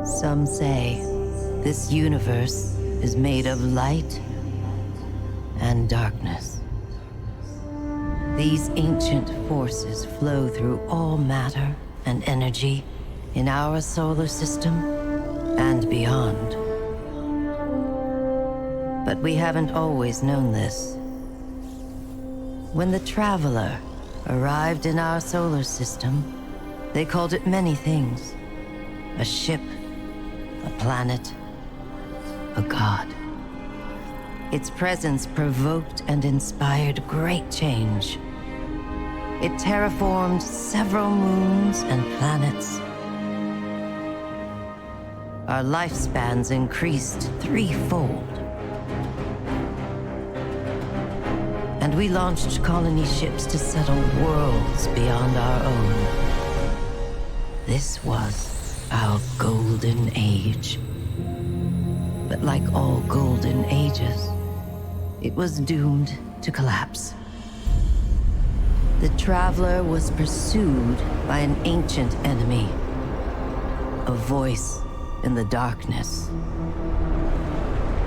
Some say this universe is made of light and darkness. These ancient forces flow through all matter and energy in our solar system and beyond. But we haven't always known this. When the Traveler arrived in our solar system, they called it many things. A ship, a planet, a god. Its presence provoked and inspired great change. It terraformed several moons and planets. Our lifespans increased threefold. And we launched colony ships to settle worlds beyond our own. This was our golden age. But like all golden ages, it was doomed to collapse. The Traveler was pursued by an ancient enemy, a voice in the darkness.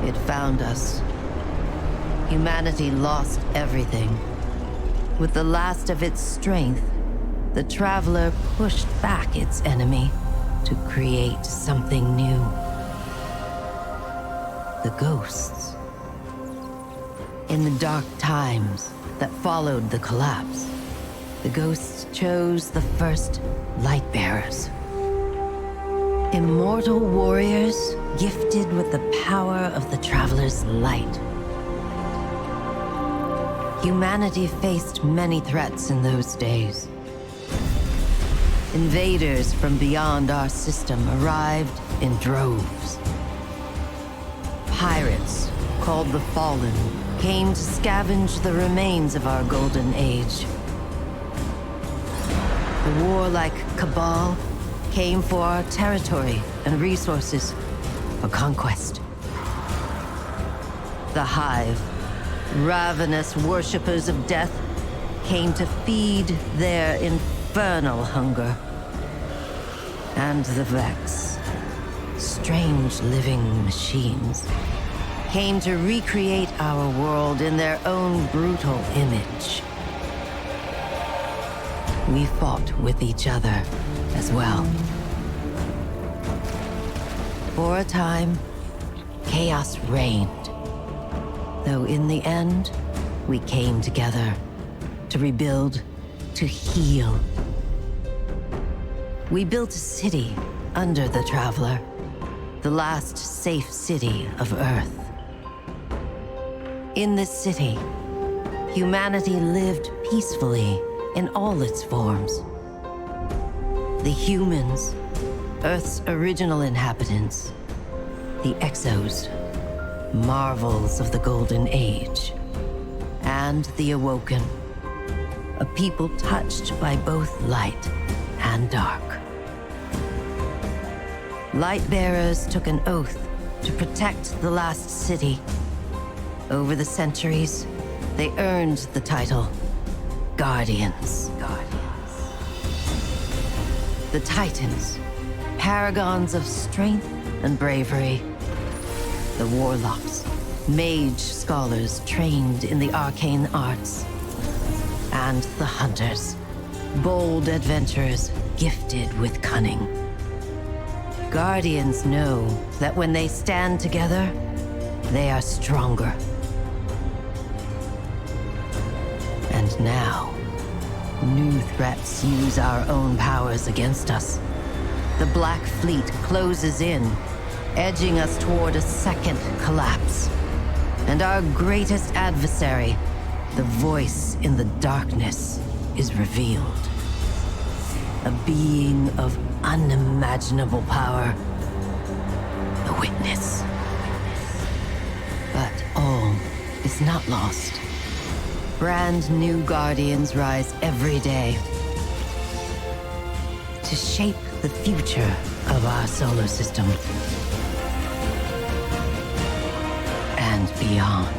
It found us. Humanity lost everything. With the last of its strength, the Traveler pushed back its enemy to create something new. The ghosts. In the dark times that followed the collapse, the ghosts chose the first Lightbearers. Immortal warriors gifted with the power of the Traveler's light. Humanity faced many threats in those days. Invaders from beyond our system arrived in droves. Pirates, called the Fallen, came to scavenge the remains of our golden age. The warlike Cabal came for our territory and resources for conquest. The Hive, ravenous worshippers of death, came to feed their infernal hunger. And the Vex, strange living machines, came to recreate our world in their own brutal image. We fought with each other as well. For a time, chaos reigned. Though in the end, We came together to rebuild, to heal. We built a city under the Traveler, the last safe city of Earth. In this city, humanity lived peacefully in all its forms. The humans, Earth's original inhabitants, the Exos, marvels of the Golden Age, and the Awoken, a people touched by both light and dark. Lightbearers took an oath to protect the last city. Over the centuries, they earned the title Guardians. The Titans, paragons of strength and bravery. The Warlocks, mage scholars trained in the arcane arts. And the Hunters, bold adventurers gifted with cunning. Guardians know that when they stand together, they are stronger. And now, new threats use our own powers against us. The Black Fleet closes in, edging us toward a second collapse. And our greatest adversary, the voice in the darkness, is revealed. A being of unimaginable power. The Witness. But all is not lost. Brand new Guardians rise every day to shape the future of our solar system and beyond.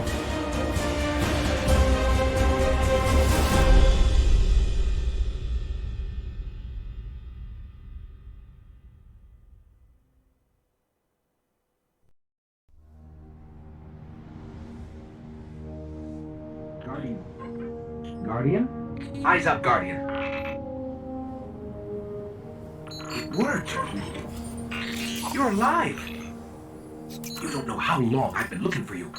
Guardian? Eyes up, Guardian. It worked. You're alive. You don't know how long I've been looking for you.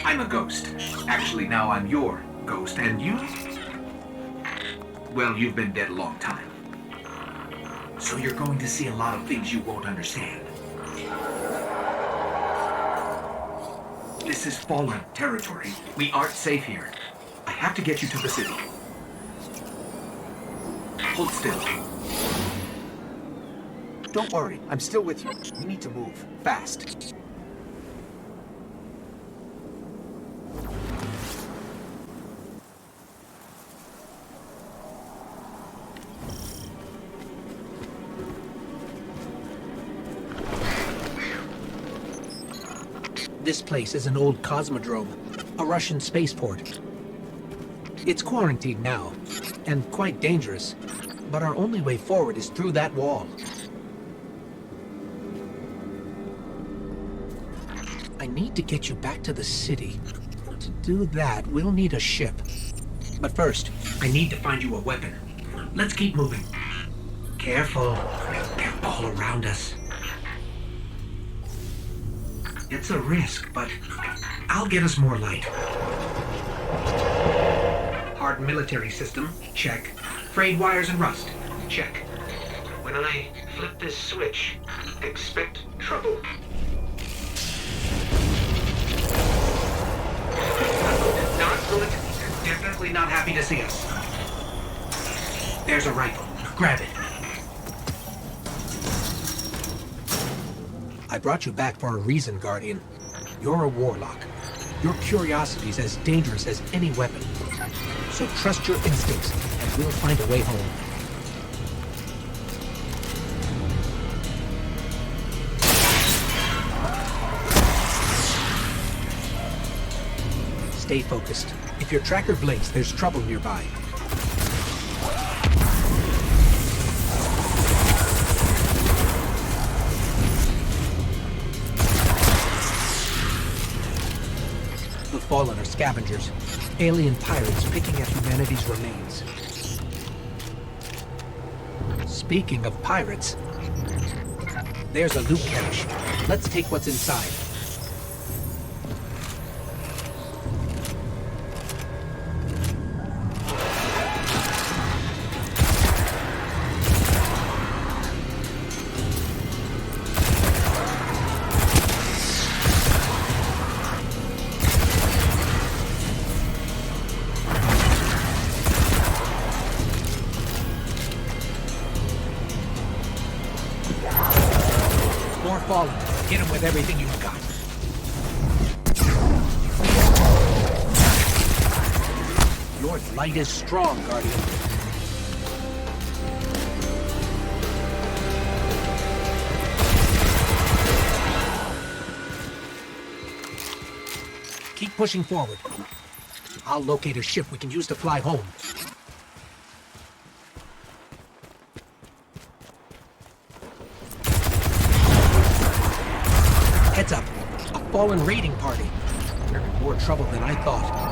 I'm a ghost. Actually, now I'm your ghost, and you? Well, you've been dead a long time. So you're going to see a lot of things you won't understand. This is fallen territory. We aren't safe here. I have to get you to the city. Hold still. Don't worry, I'm still with you. We need to move. Fast. This place is an old cosmodrome, a Russian spaceport. It's quarantined now, and quite dangerous, but our only way forward is through that wall. I need to get you back to the city. To do that, we'll need a ship. But first, I need to find you a weapon. Let's keep moving. Careful. They're all around us. It's a risk, but I'll get us more light. Hard military system, check. Frayed wires and rust, check. When I flip this switch, expect trouble. Not good. Definitely not happy to see us. There's a rifle. Grab it. I brought you back for a reason, Guardian. You're a warlock. Your curiosity's as dangerous as any weapon. So trust your instincts, and we'll find a way home. Stay focused. If your tracker blinks, there's trouble nearby. The Fallen are scavengers, alien pirates picking at humanity's remains. Speaking of pirates, there's a loot cache. Let's take what's inside. everything you've got. Your light is strong, Guardian. Keep pushing forward. I'll locate a ship we can use to fly home. Heads up. A fallen raiding party. They're in more trouble than I thought.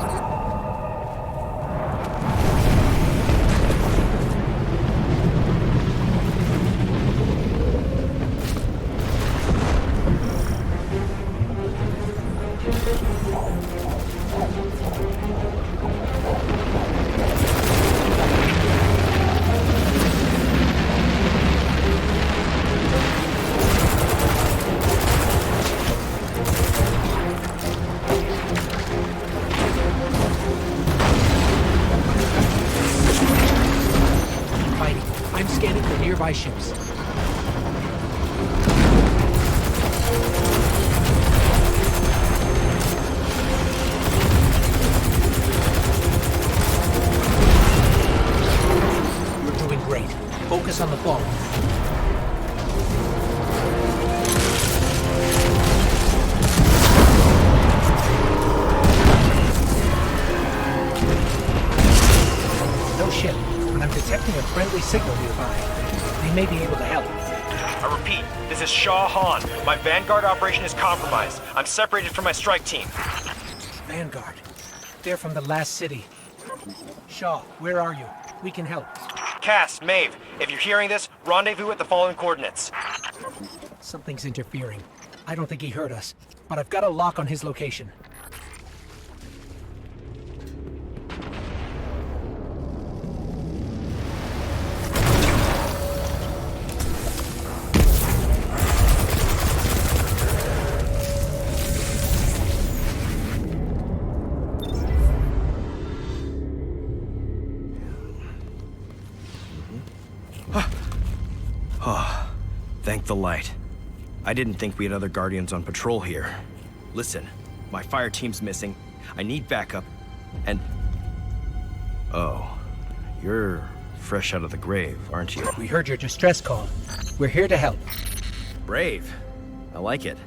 I'm scanning for nearby ships. You're doing great. Focus on the ball. No ship. I'm detecting a friendly signal nearby. They may be able to help. I repeat, this is Shaw Han. My Vanguard operation is compromised. I'm separated from my strike team. Vanguard. They're from the last city. Shaw, where are you? We can help. Cass, Maeve, if you're hearing this, rendezvous at the following coordinates. Something's interfering. I don't think he heard us, but I've got a lock on his location. Thank the light. I didn't think we had other Guardians on patrol here. Listen, my fire team's missing. I need backup, and... Oh, you're fresh out of the grave, aren't you? We heard your distress call. We're here to help. Brave. I like it.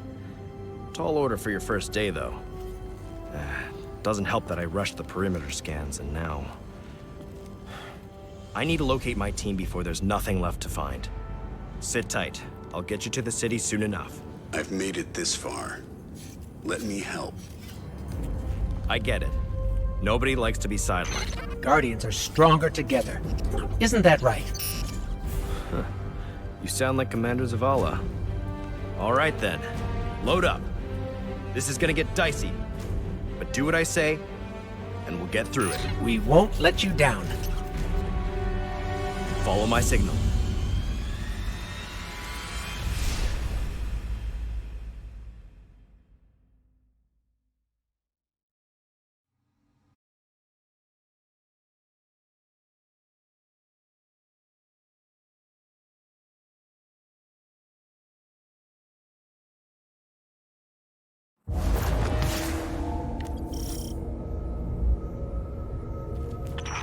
Tall order for your first day, though. Doesn't help that I rushed the perimeter scans, and now... I need to locate my team before there's nothing left to find. Sit tight. I'll get you to the city soon enough. I've made it this far. Let me help. I get it. Nobody likes to be sidelined. Guardians are stronger together. Isn't that right? You sound like Commander Zavala. All right then. Load up. This is gonna get dicey. But do what I say, and we'll get through it. We won't let you down. Follow my signal.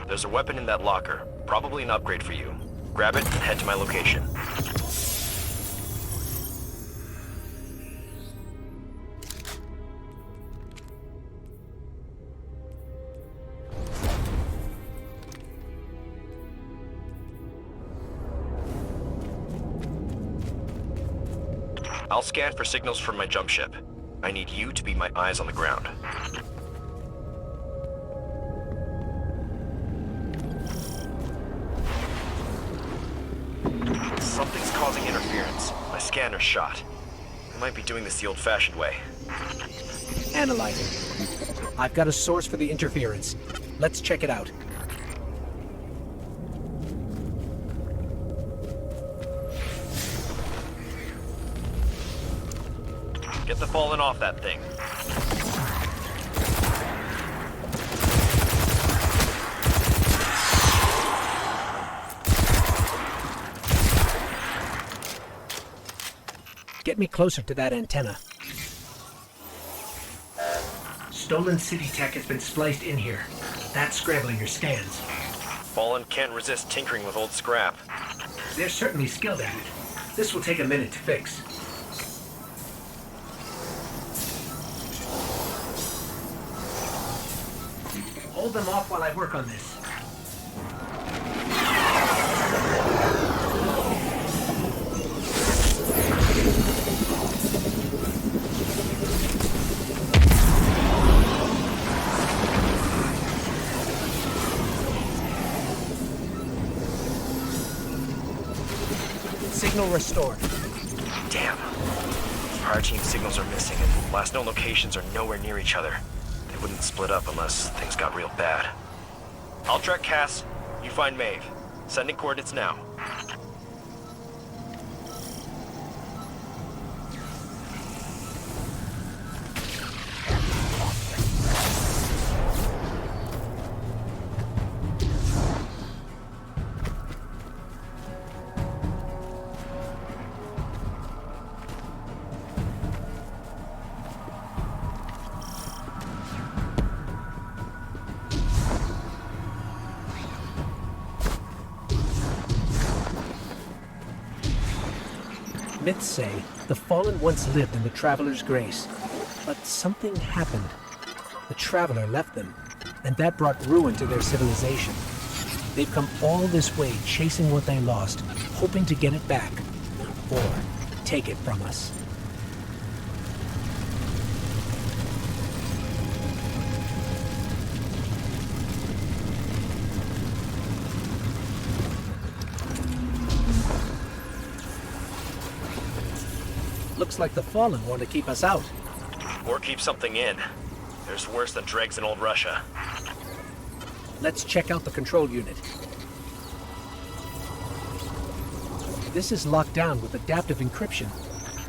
There's a weapon in that locker. Probably an upgrade for you. Grab it and head to my location. I'll scan for signals from my jump ship. I need you to be my eyes on the ground. Something's causing interference. My scanner's shot. I might be doing this the old-fashioned way. Analyzing. I've got a source for the interference. Let's check it out. Get the fallen off that thing. Get me closer to that antenna. Stolen city tech has been spliced in here. That's scrambling your scans. Fallen can't resist tinkering with old scrap. They're certainly skilled at it. This will take a minute to fix. Hold them off while I work on this. Signal restored. Damn. Our team signals are missing, and last known locations are nowhere near each other. They wouldn't split up unless things got real bad. I'll track Cass. You find Maeve. Sending coordinates now. Myths say the Fallen once lived in the Traveler's Grace, but something happened. The Traveler left them, and that brought ruin to their civilization. They've come all this way chasing what they lost, hoping to get it back, or take it from us. Looks like the Fallen want to keep us out. Or keep something in. There's worse than dregs in old Russia. Let's check out the control unit. This is locked down with adaptive encryption.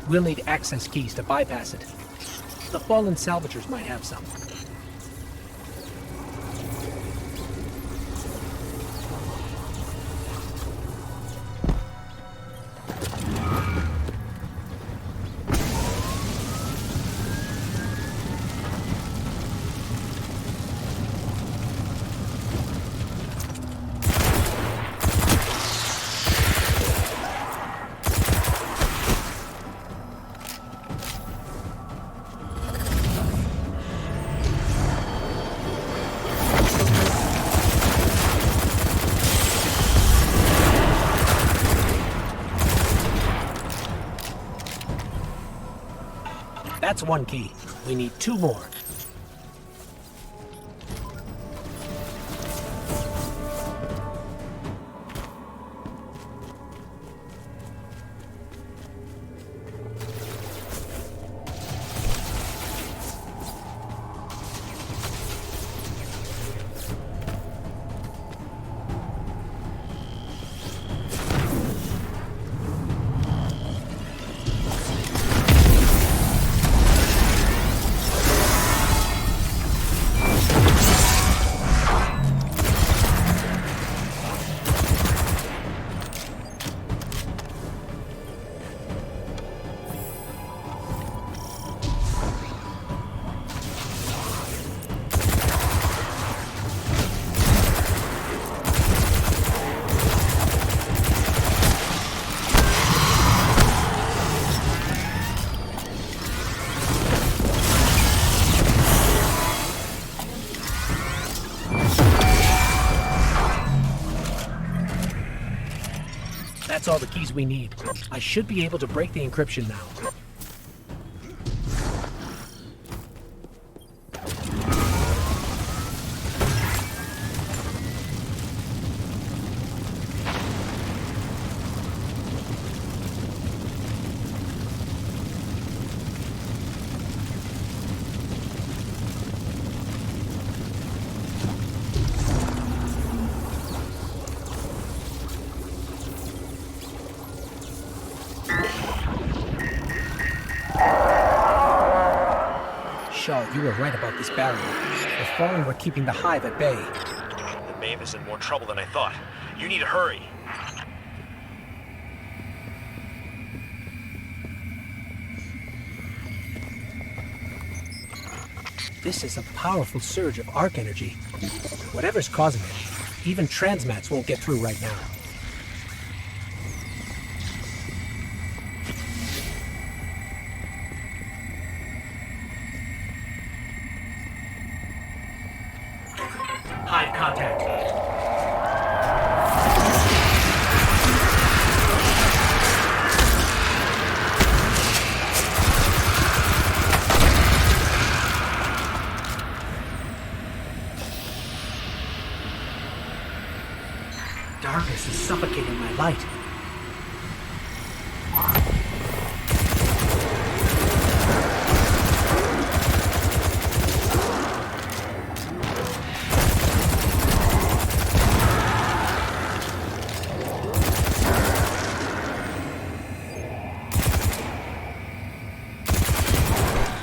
We'll need access keys to bypass it. The Fallen salvagers might have some. That's one key. We need two more. That's all the keys we need. I should be able to break the encryption now. Shaw, you were right about this barrier. The Fallen were keeping the Hive at bay. The Maeve is in more trouble than I thought. You need to hurry. This is a powerful surge of arc energy. Whatever's causing it, even transmats won't get through right now. Hive contact. Darkness is suffocating my light.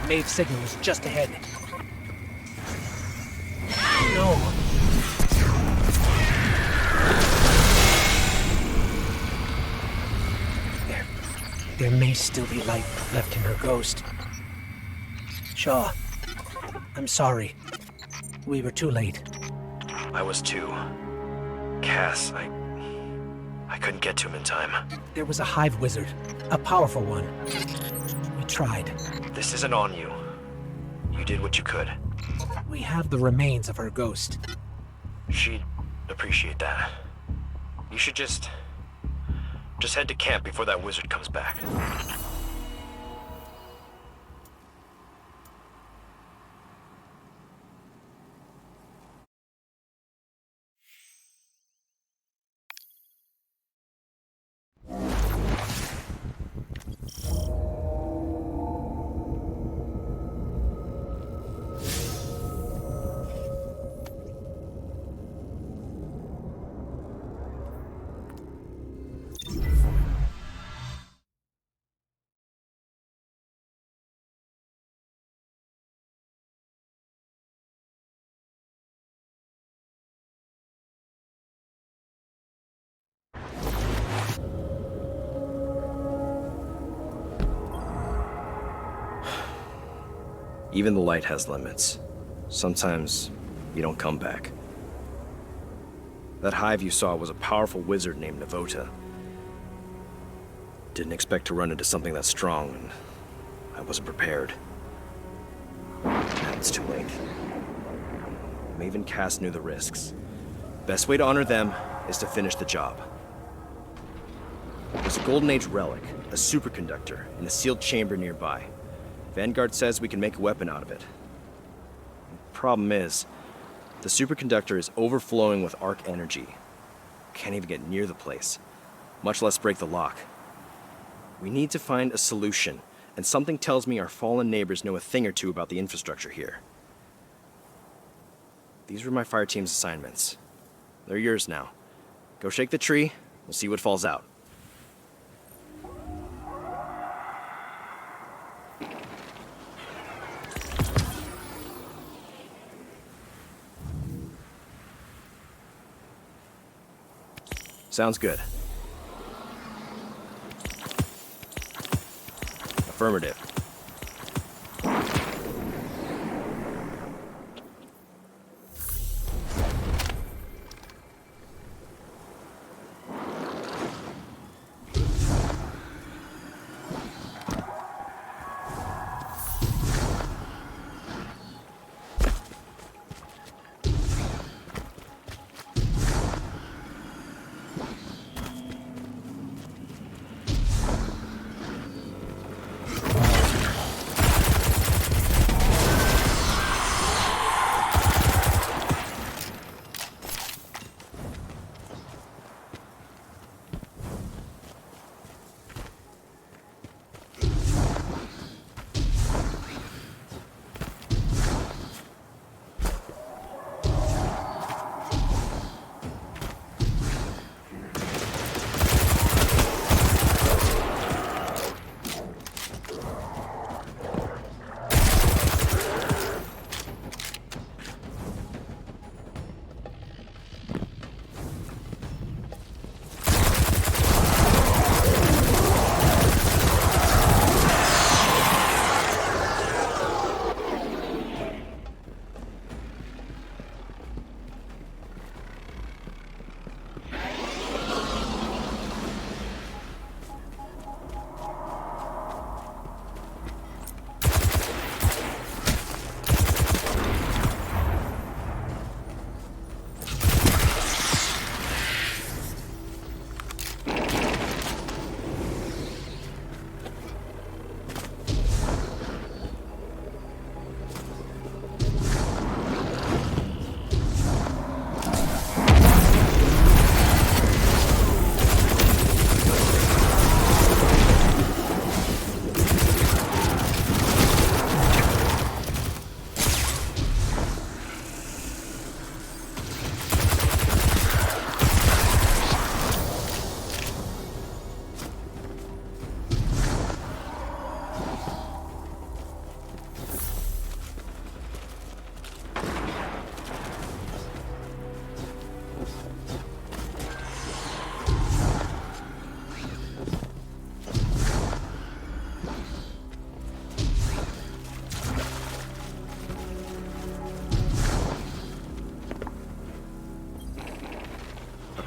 Mave signal is just ahead. No. There may still be light left in her ghost. Shaw, I'm sorry. We were too late. I was too. Cass, I couldn't get to him in time. There was a hive wizard, a powerful one. We tried. This isn't on you. You did what you could. We have the remains of her ghost. She'd appreciate that. You should just head to camp before that wizard comes back. Even the light has limits. Sometimes you don't come back. That hive you saw was a powerful wizard named Navota. Didn't expect to run into something that strong, and I wasn't prepared. Now it's too late. Maeve and Cass knew the risks. Best way to honor them is to finish the job. There's a Golden Age relic, a superconductor, in a sealed chamber nearby. Vanguard says we can make a weapon out of it. The problem is, the superconductor is overflowing with arc energy. Can't even get near the place, much less break the lock. We need to find a solution, and something tells me our fallen neighbors know a thing or two about the infrastructure here. These were my fire team's assignments. They're yours now. Go shake the tree, we'll see what falls out. Sounds good. Affirmative.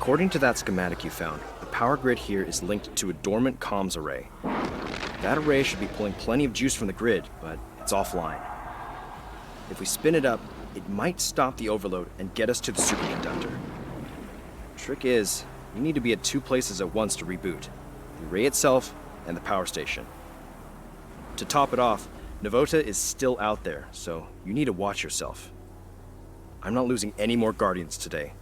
According to that schematic you found, the power grid here is linked to a dormant comms array. That array should be pulling plenty of juice from the grid, but it's offline. If we spin it up, it might stop the overload and get us to the superconductor. Trick is, we need to be at 2 places at once to reboot. The array itself and the power station. To top it off, Navota is still out there, so you need to watch yourself. I'm not losing any more Guardians today.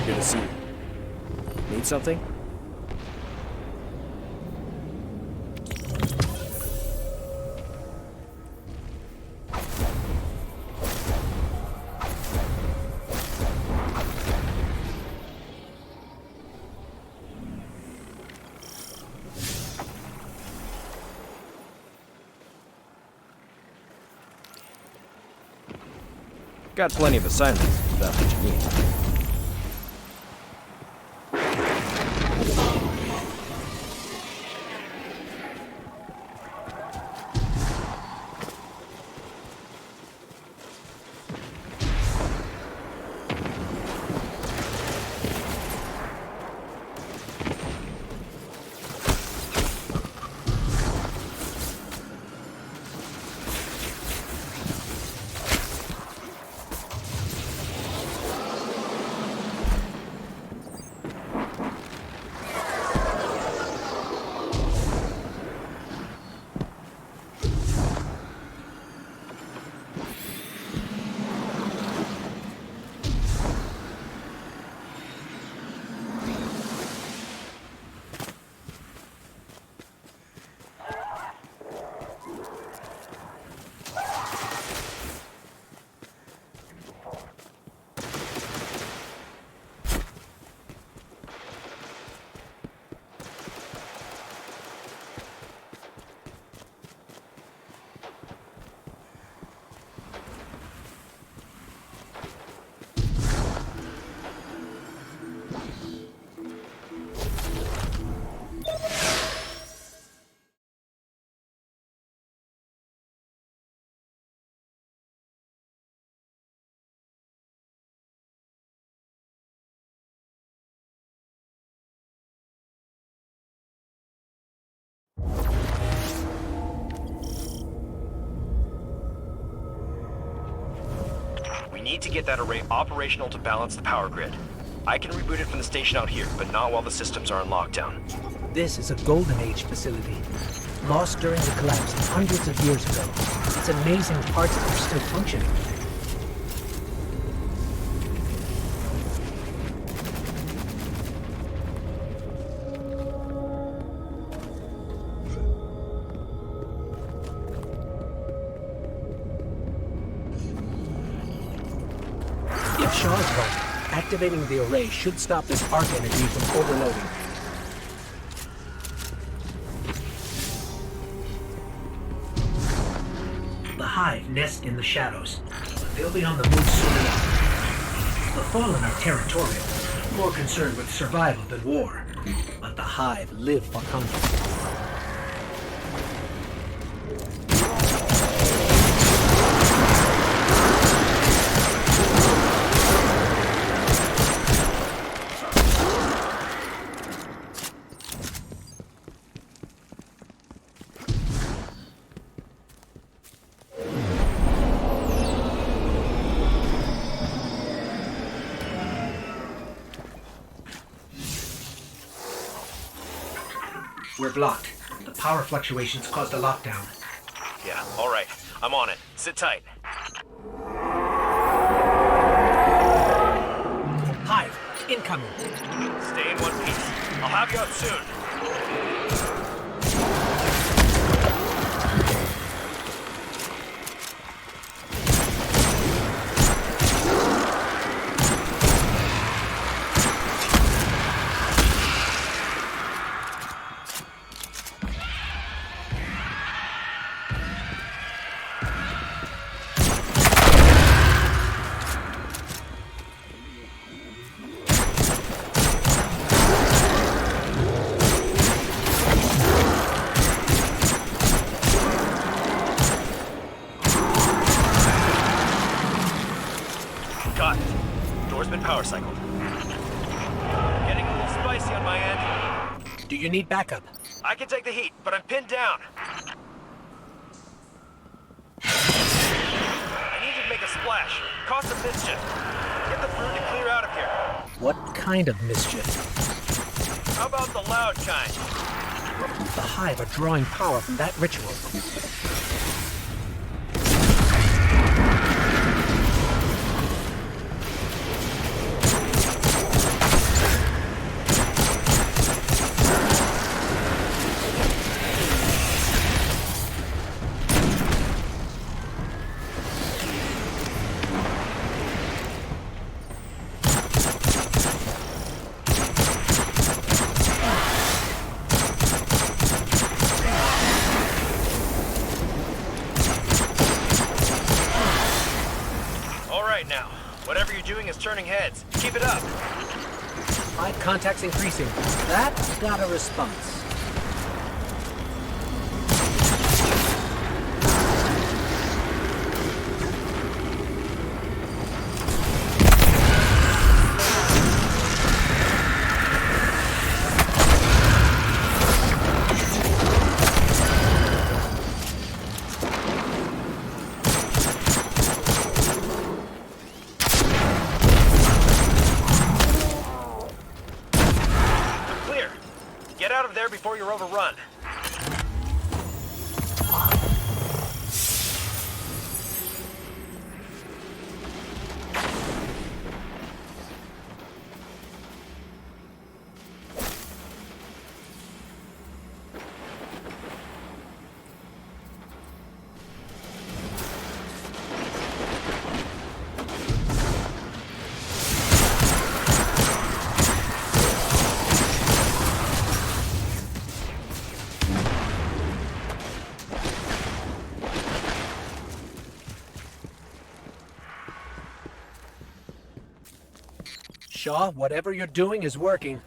Good to see you. Need something? Got plenty of assignments, if that's what you need. We need to get that array operational to balance the power grid. I can reboot it from the station out here, but not while the systems are on lockdown. This is a Golden Age facility, lost during the collapse hundreds of years ago. It's amazing parts are still functioning. If Shaw's right, activating the array should stop this arc energy from overloading. The Hive nest in the shadows, but they'll be on the move soon enough. The Fallen are territorial, more concerned with survival than war. But the Hive live for hunger. We're blocked. The power fluctuations caused a lockdown. Yeah, all right. I'm on it. Sit tight. Hive, incoming. Stay in one piece. I'll have you out soon. Got it. Door's been power cycled. Getting a little spicy on my end. Do you need backup? I can take the heat, but I'm pinned down. I need you to make a splash. Cause some mischief. Get the brood to clear out of here. What kind of mischief? How about the loud kind? The Hive are drawing power from that ritual. Now, whatever you're doing is turning heads. Keep it up. Hive contact's increasing. That got a response. Before you're overrun. Shaw, whatever you're doing is working.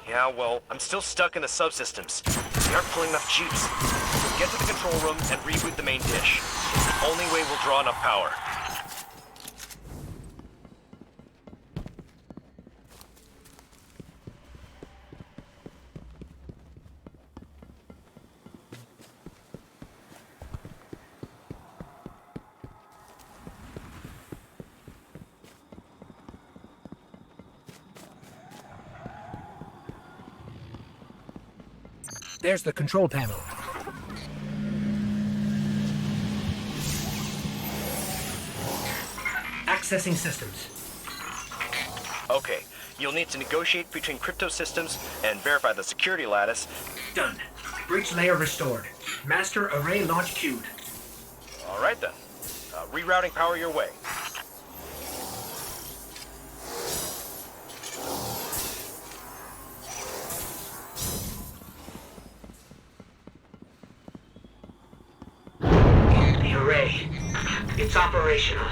Yeah, well, I'm still stuck in the subsystems. We aren't pulling enough juice. Get to the control room and reboot the main dish. It's the only way we'll draw enough power. There's the control panel. Accessing systems. Okay, you'll need to negotiate between crypto systems and verify the security lattice. Done. Breach layer restored. Master array launch queued. All right then. Rerouting power your way. It's operational.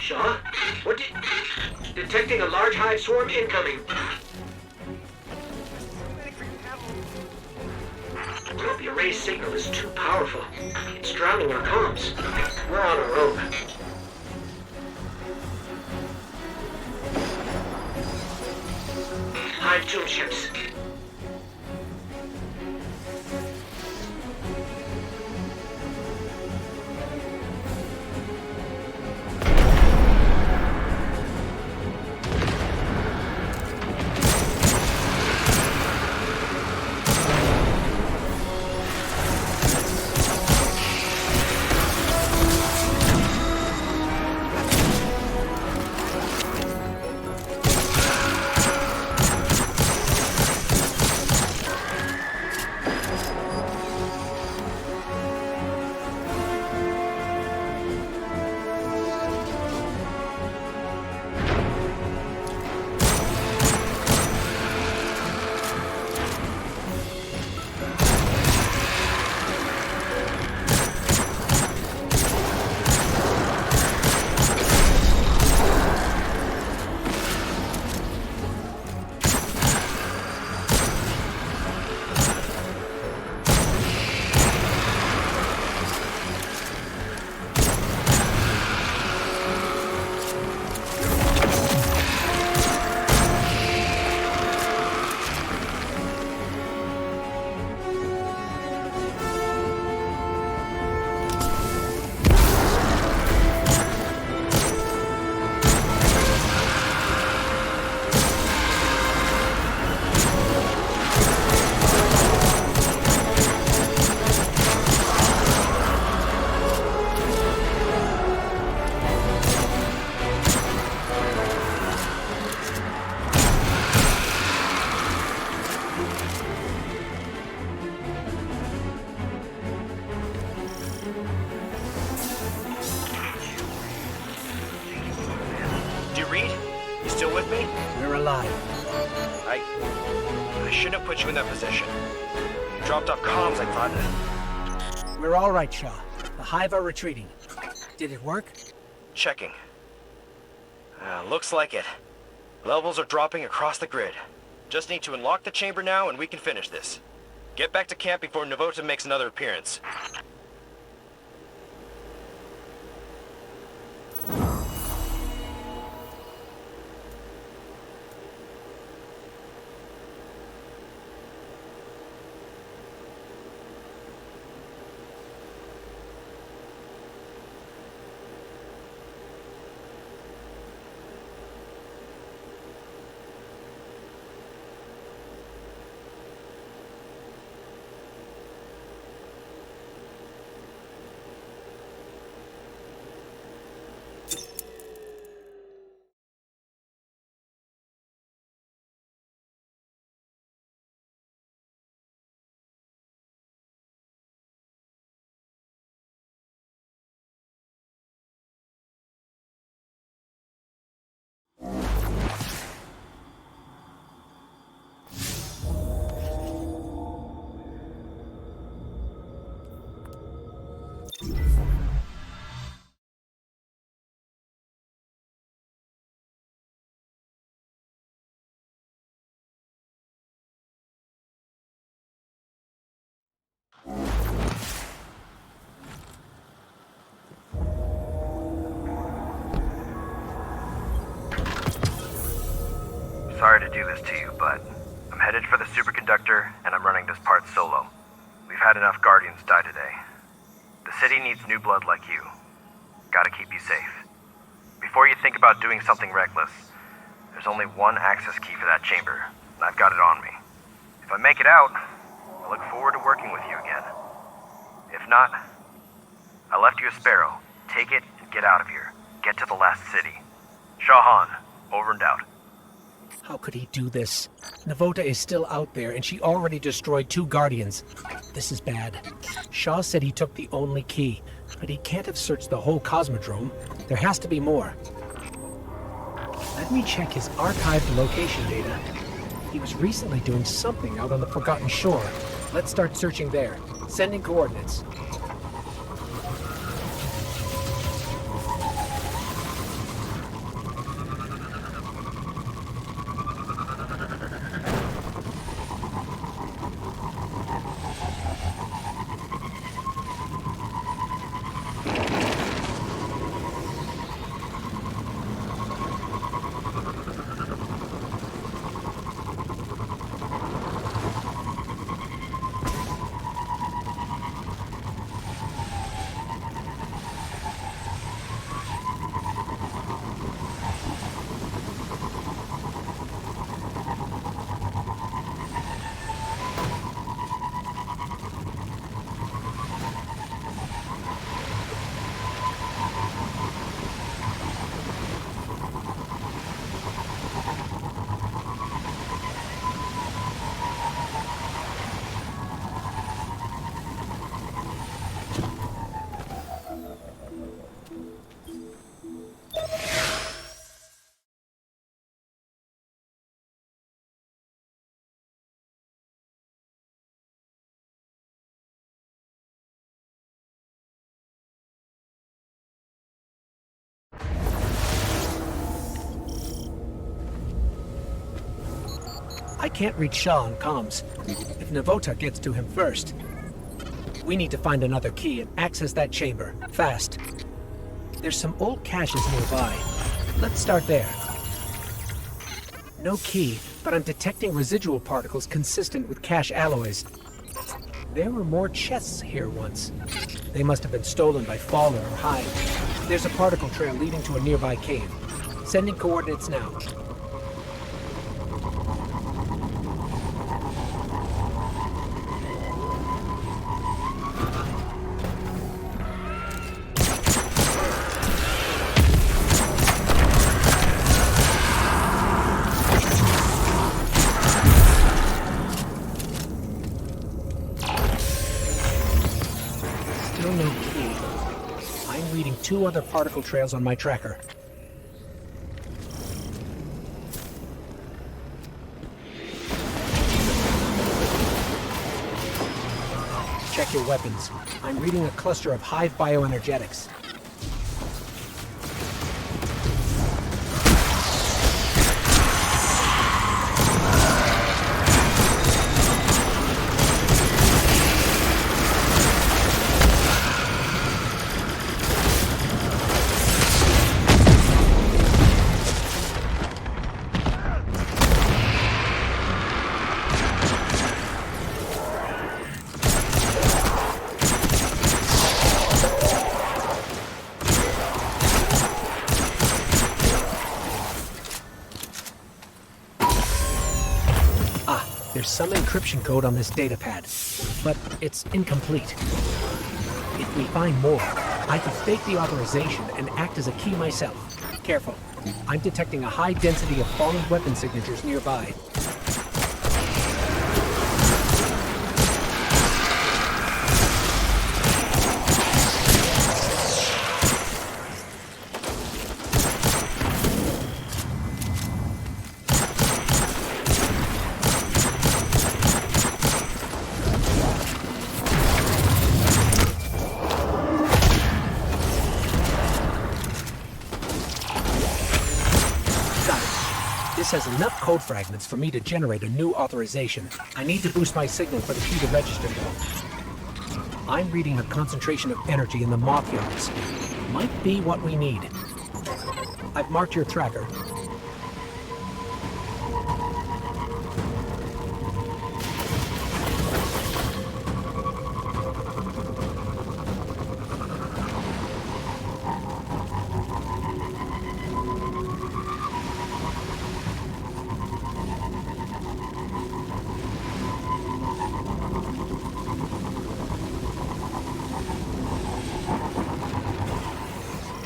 Shaw? What did... Detecting a large hive swarm incoming. The array's signal is too powerful. It's drowning our comms. We're on our own. Hive tomb ships. alive. I shouldn't have put you in that position. You dropped off comms, I thought. We're all right, Shaw. The Hive are retreating. Did it work? Checking. Looks like it. Levels are dropping across the grid. Just need to unlock the chamber now and we can finish this. Get back to camp before Navota makes another appearance. Sorry to do this to you, but I'm headed for the superconductor, and I'm running this part solo. We've had enough Guardians die today. The city needs new blood like you. Gotta keep you safe. Before you think about doing something reckless, there's only one access key for that chamber, and I've got it on me. If I make it out, I look forward to working with you again. If not, I left you a sparrow. Take it and get out of here. Get to the last city. Shahan, over and out. How could he do this? Navota is still out there, and she already destroyed 2 Guardians. This is bad. Shaw said he took the only key, but he can't have searched the whole Cosmodrome. There has to be more. Let me check his archived location data. He was recently doing something out on the Forgotten Shore. Let's start searching there. Sending coordinates. I can't reach Shaw on comms. If Navota gets to him first, we need to find another key and access that chamber, fast. There's some old caches nearby. Let's start there. No key, but I'm detecting residual particles consistent with cache alloys. There were more chests here once. They must have been stolen by Faller or Hive. There's a particle trail leading to a nearby cave. Sending coordinates now. Still no key. I'm reading 2 other particle trails on my tracker. Check your weapons. I'm reading a cluster of hive bioenergetics. There's some encryption code on this datapad, but it's incomplete. If we find more, I could fake the authorization and act as a key myself. Careful. I'm detecting a high density of fallen weapon signatures nearby. This has enough code fragments for me to generate a new authorization. I need to boost my signal for the key to register, though. I'm reading a concentration of energy in the moth yards. Might be what we need. I've marked your tracker.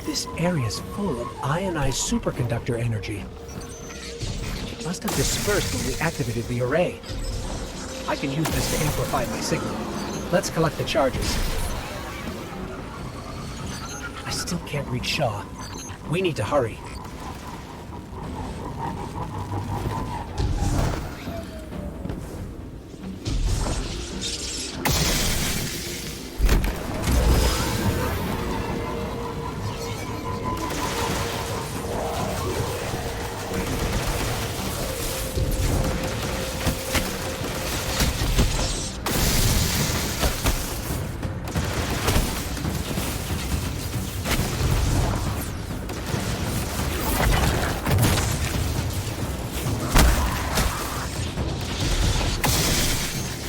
This area's full of ionized superconductor energy. It must have dispersed when we activated the array. I can use this to amplify my signal. Let's collect the charges. I still can't reach Shaw. We need to hurry.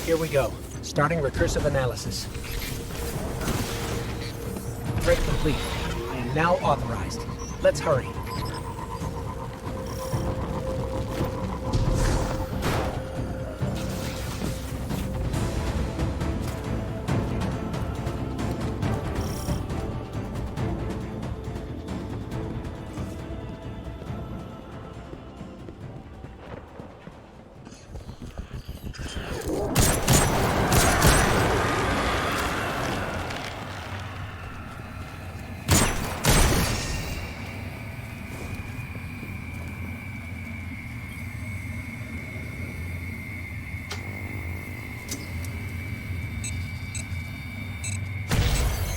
Here we go. Starting recursive analysis. Thread complete. I am now authorized. Let's hurry.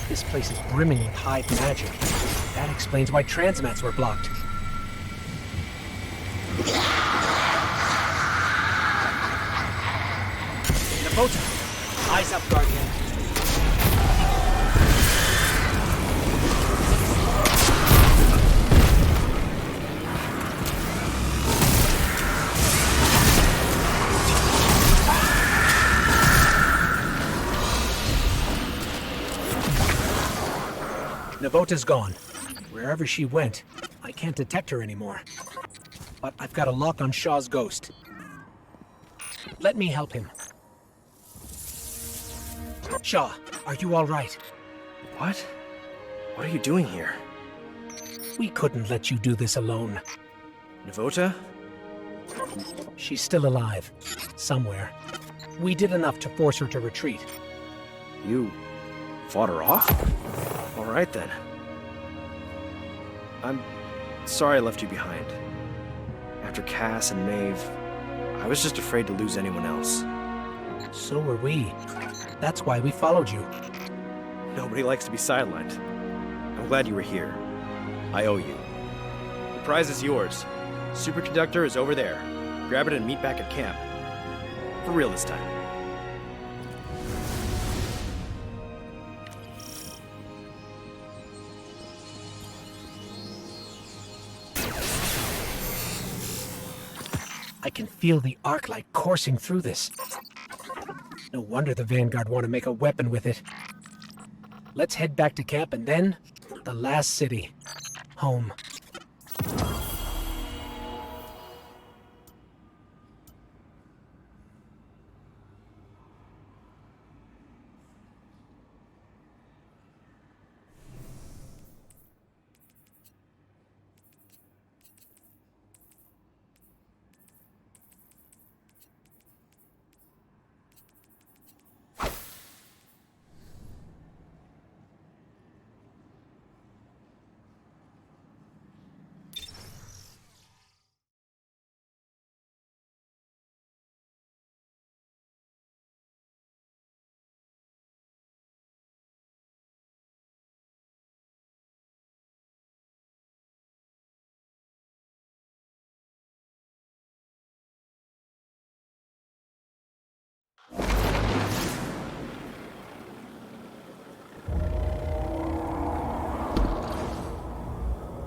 This place is brimming with hive magic. That explains why transmats were blocked. Navota! Eyes up, Guardian. Navota's gone. Wherever she went, I can't detect her anymore. But I've got a lock on Shaw's ghost. Let me help him. Shaw, are you all right? What? What are you doing here? We couldn't let you do this alone. Navota? She's still alive. Somewhere. We did enough to force her to retreat. You fought her off? All right then. I'm sorry I left you behind. After Cass and Maeve, I was just afraid to lose anyone else. So were we. That's why we followed you. Nobody likes to be sidelined. I'm glad you were here. I owe you. The prize is yours. Superconductor is over there. Grab it and meet back at camp. For real this time. I can feel the arc light coursing through this. No wonder the Vanguard want to make a weapon with it. Let's head back to camp and then the last city. Home.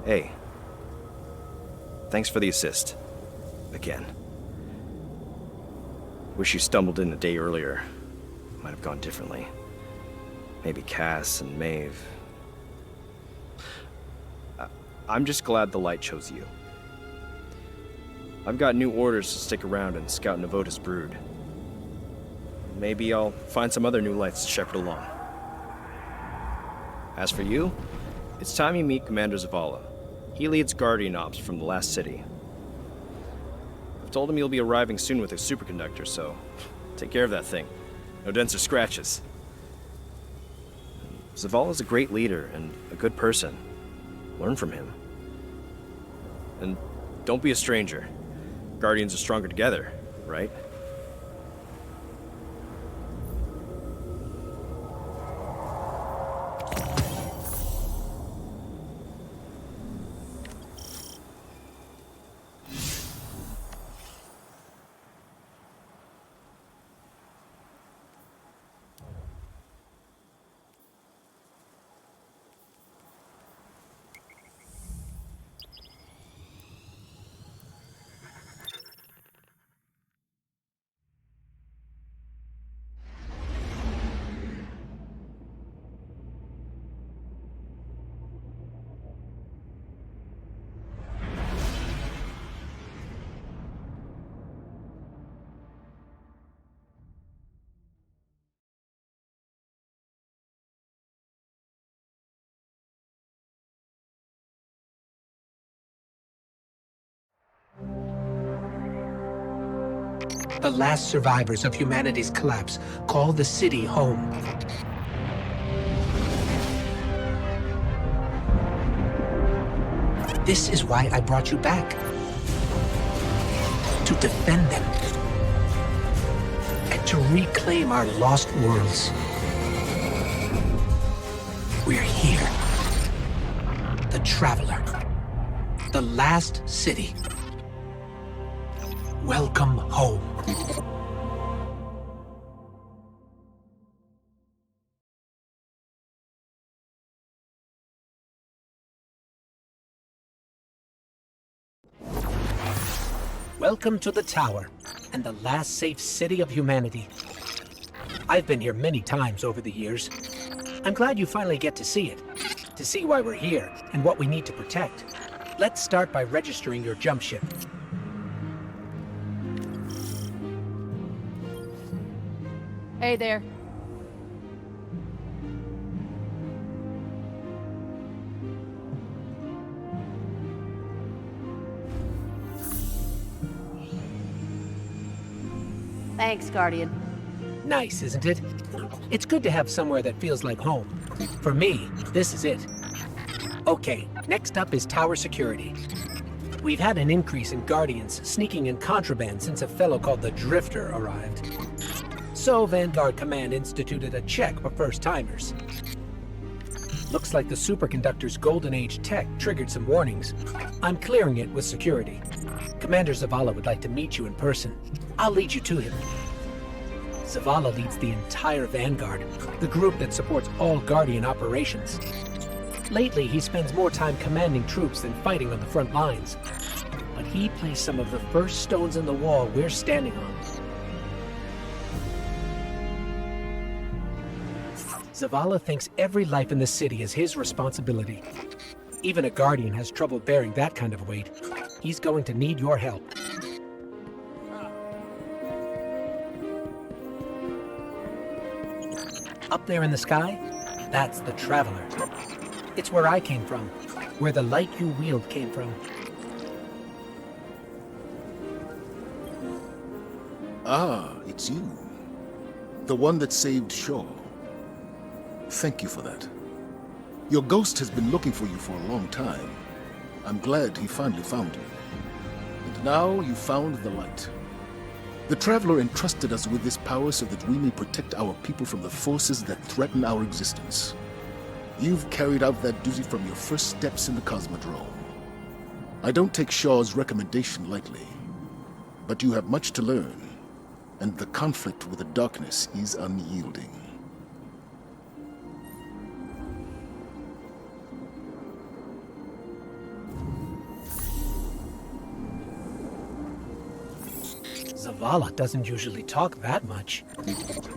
Hey. Thanks for the assist. Again. Wish you stumbled in a day earlier. Might have gone differently. Maybe Cass and Maeve. I'm just glad the Light chose you. I've got new orders to stick around and scout Navota's brood. Maybe I'll find some other new Lights to shepherd along. As for you, it's time you meet Commander Zavala. He leads Guardian Ops from the last city. I've told him you'll be arriving soon with a superconductor, so take care of that thing. No dents or scratches. Zavala's a great leader and a good person. Learn from him. And don't be a stranger. Guardians are stronger together, right? The last survivors of humanity's collapse call the city home. This is why I brought you back. To defend them. And to reclaim our lost worlds. We're here. The Traveler. The last city. Welcome home. Welcome to the Tower, and the last safe city of humanity. I've been here many times over the years. I'm glad you finally get to see it, to see why we're here and what we need to protect. Let's start by registering your jump ship. Hey there. Thanks, Guardian. Nice, isn't it? It's good to have somewhere that feels like home. For me, this is it. Okay, next up is tower security. We've had an increase in Guardians sneaking in contraband since a fellow called the Drifter arrived. So Vanguard Command instituted a check for first-timers. Looks like the superconductor's Golden Age tech triggered some warnings. I'm clearing it with security. Commander Zavala would like to meet you in person. I'll lead you to him. Zavala leads the entire Vanguard, the group that supports all Guardian operations. Lately, he spends more time commanding troops than fighting on the front lines. But he placed some of the first stones in the wall we're standing on. Zavala thinks every life in the city is his responsibility. Even a Guardian has trouble bearing that kind of weight. He's going to need your help. Up there in the sky, that's the Traveler. It's where I came from, where the light you wield came from. Ah, it's you. The one that saved Shaw. Thank you for that. Your ghost has been looking for you for a long time. I'm glad he finally found you. And now you found the light. The Traveler entrusted us with this power so that we may protect our people from the forces that threaten our existence. You've carried out that duty from your first steps in the Cosmodrome. I don't take Shaw's recommendation lightly, but you have much to learn, and the conflict with the darkness is unyielding. Zavala doesn't usually talk that much.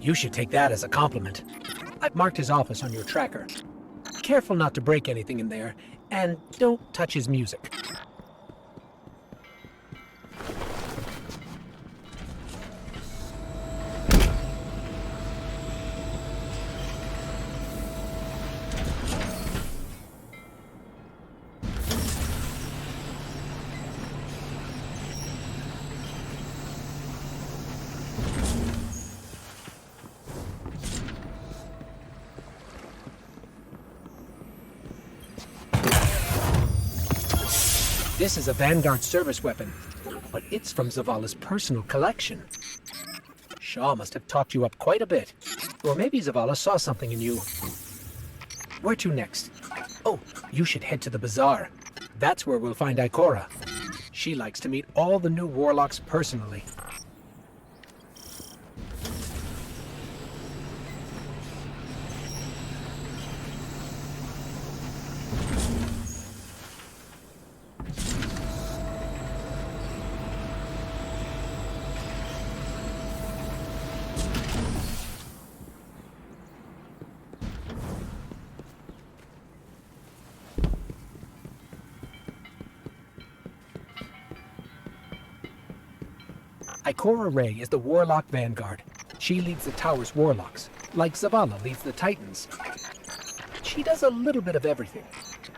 You should take that as a compliment. I've marked his office on your tracker. Careful not to break anything in there, and don't touch his music. This is a Vanguard service weapon, but it's from Zavala's personal collection. Shaw must have talked you up quite a bit. Or maybe Zavala saw something in you. Where to next? Oh, you should head to the bazaar. That's where we'll find Ikora. She likes to meet all the new warlocks personally. Ikora Ray is the Warlock Vanguard. She leads the Tower's Warlocks, like Zavala leads the Titans. She does a little bit of everything,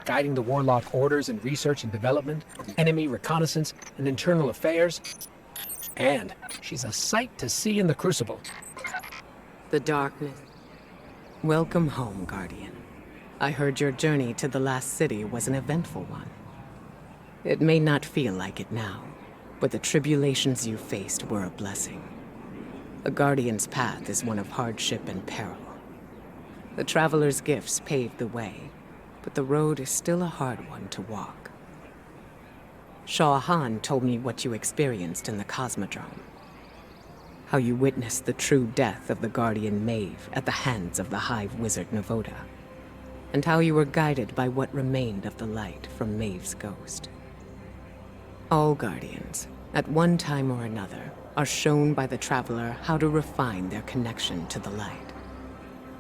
guiding the Warlock orders in research and development, enemy reconnaissance, and internal affairs. And she's a sight to see in the Crucible. The darkness. Welcome home, Guardian. I heard your journey to the last city was an eventful one. It may not feel like it now, but the tribulations you faced were a blessing. A Guardian's path is one of hardship and peril. The Traveler's gifts paved the way, but the road is still a hard one to walk. Shah Han told me what you experienced in the Cosmodrome. How you witnessed the true death of the Guardian Maeve at the hands of the Hive Wizard Navoda, and how you were guided by what remained of the light from Maeve's ghost. All Guardians, at one time or another, are shown by the Traveler how to refine their connection to the light,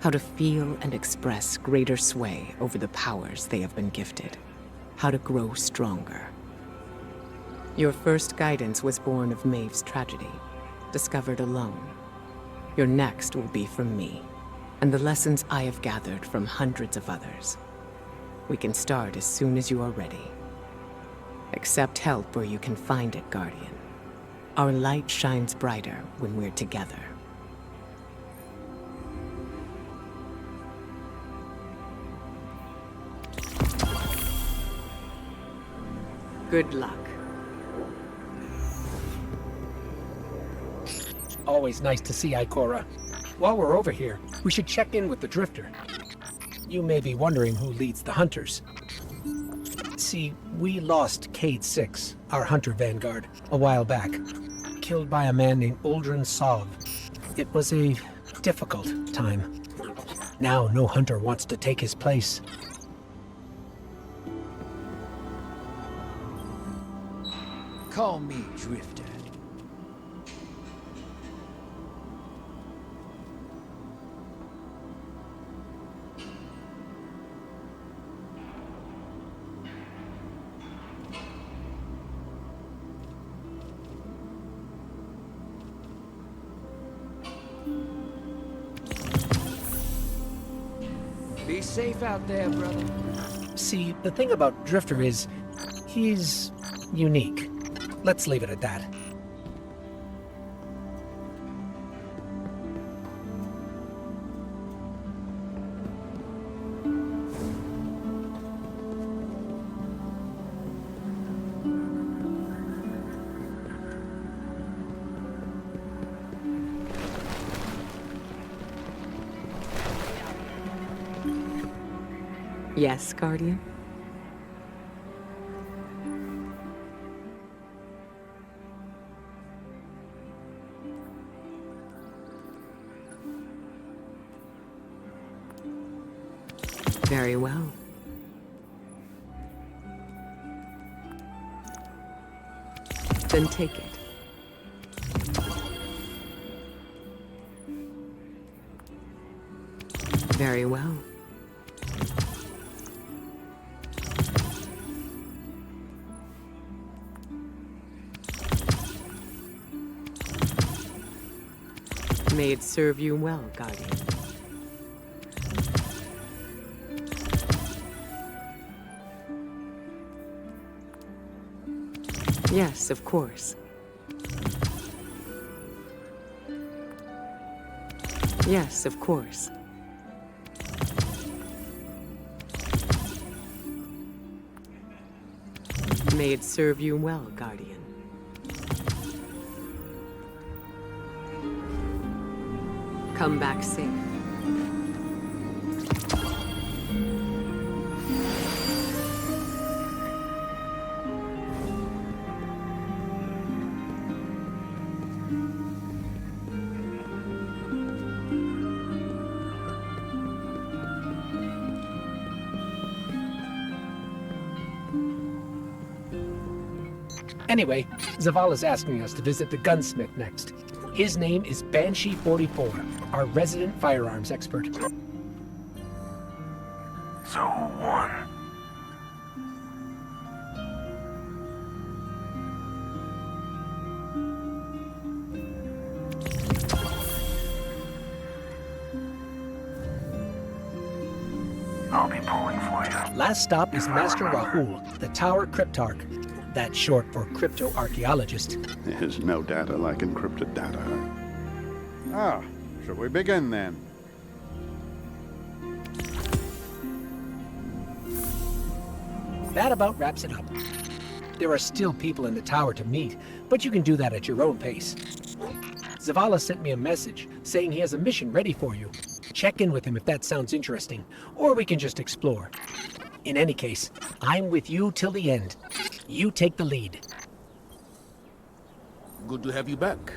how to feel and express greater sway over the powers they have been gifted, how to grow stronger. Your first guidance was born of Maeve's tragedy, discovered alone. Your next will be from me, and the lessons I have gathered from hundreds of others. We can start as soon as you are ready. Accept help where you can find it, Guardian. Our light shines brighter when we're together. Good luck. Always nice to see Ikora. While we're over here, we should check in with the Drifter. You may be wondering who leads the Hunters. See, we lost Cade 6, our Hunter Vanguard, a while back. Killed by a man named Uldren Sov. It was a difficult time. Now no Hunter wants to take his place. Call me Drifter. Be safe out there, brother. See, the thing about Drifter is, he's unique. Let's leave it at that. Yes, Guardian? Very well. Then take it. Very well. May it serve you well, Guardian. Yes, of course. Yes, of course. May it serve you well, Guardian. Come back safe. Anyway, Zavala's asking us to visit the gunsmith next. His name is Banshee 44, our resident firearms expert. So who won? I'll be pulling for you. Last stop is Master Rahul, the Tower Cryptarch. That's short for crypto-archaeologist. There's no data like encrypted data. Ah, shall we begin then? That about wraps it up. There are still people in the tower to meet, but you can do that at your own pace. Zavala sent me a message saying he has a mission ready for you. Check in with him if that sounds interesting, or we can just explore. In any case, I'm with you till the end. You take the lead. Good to have you back.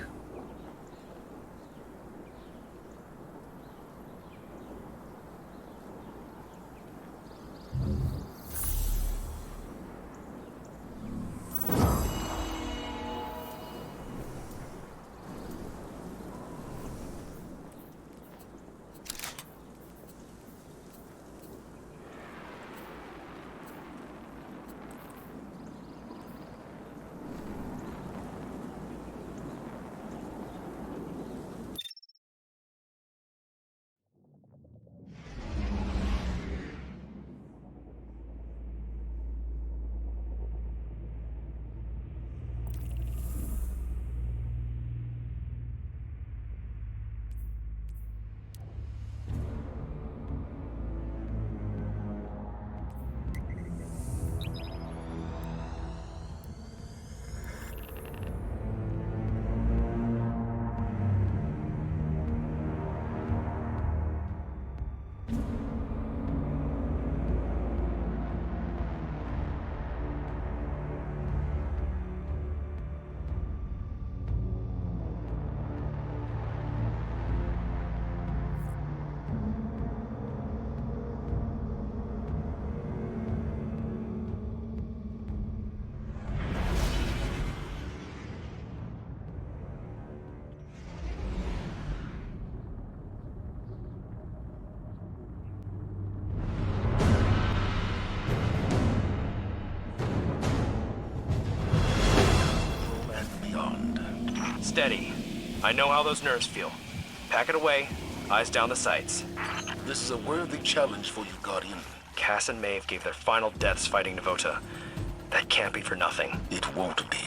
steady. I know how those nerves feel. Pack it away, eyes down the sights. This is a worthy challenge for you, Guardian. Cass and Maeve gave their final deaths fighting Navota. That can't be for nothing. It won't be.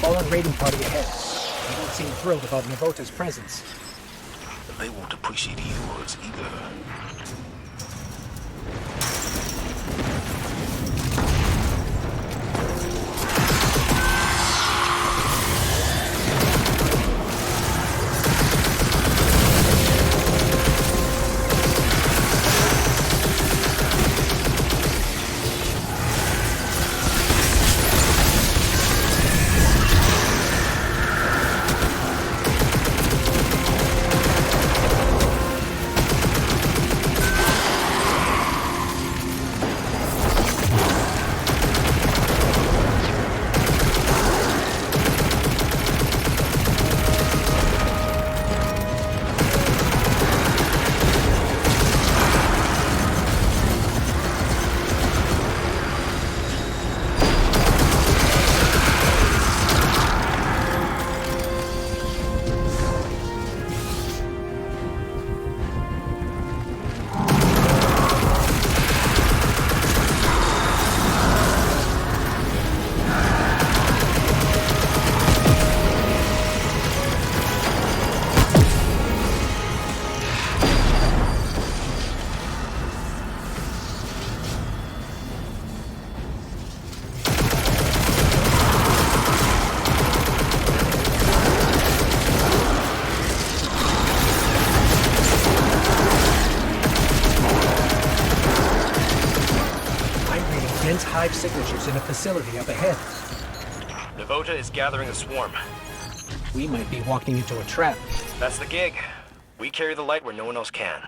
Fallen raiding party ahead. They don't seem thrilled about Navota's presence. They won't appreciate yours either. Hive signatures in a facility up ahead. Navota is gathering a swarm. We might be walking into a trap. That's the gig. We carry the light where no one else can.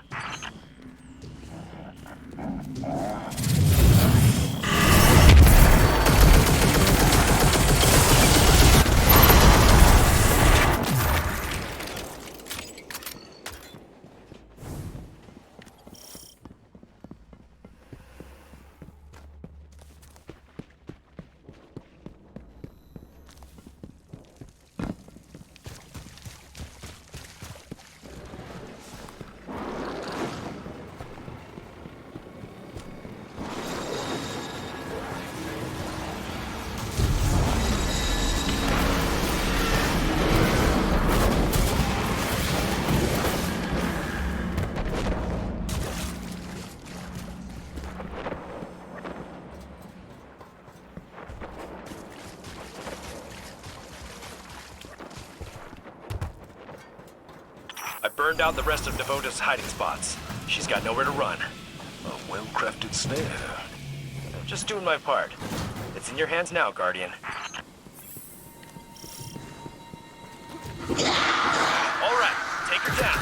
I burned out the rest of Navota's hiding spots. She's got nowhere to run. A well-crafted snare. Just doing my part. It's in your hands now, Guardian. All right, take her down.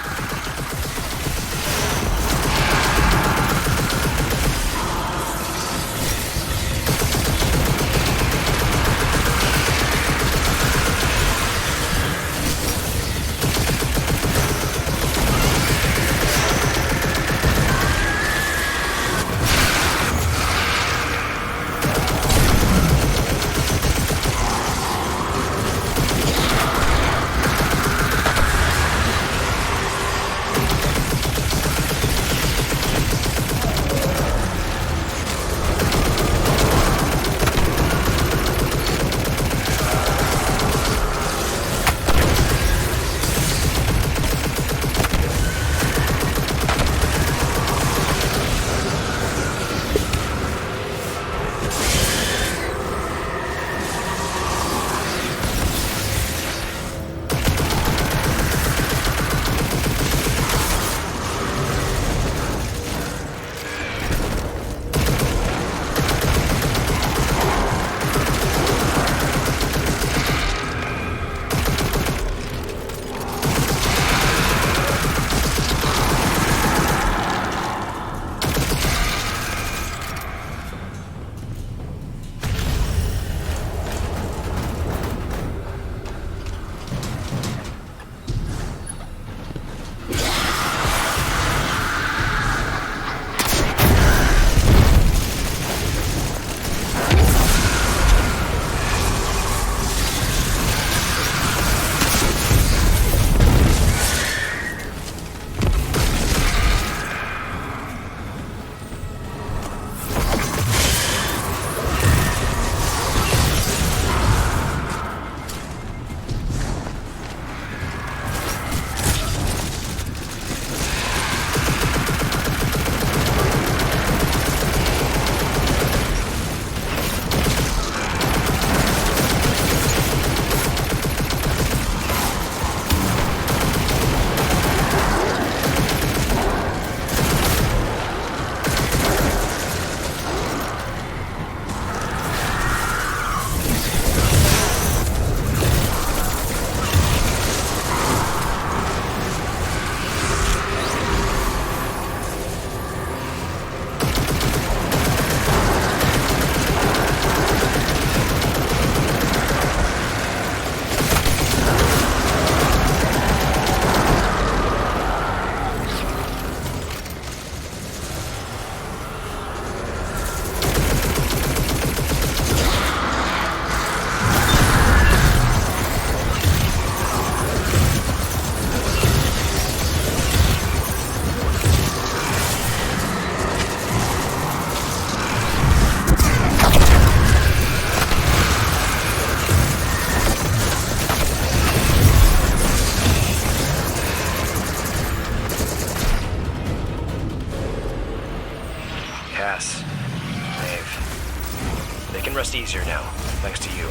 just easier now, thanks to you.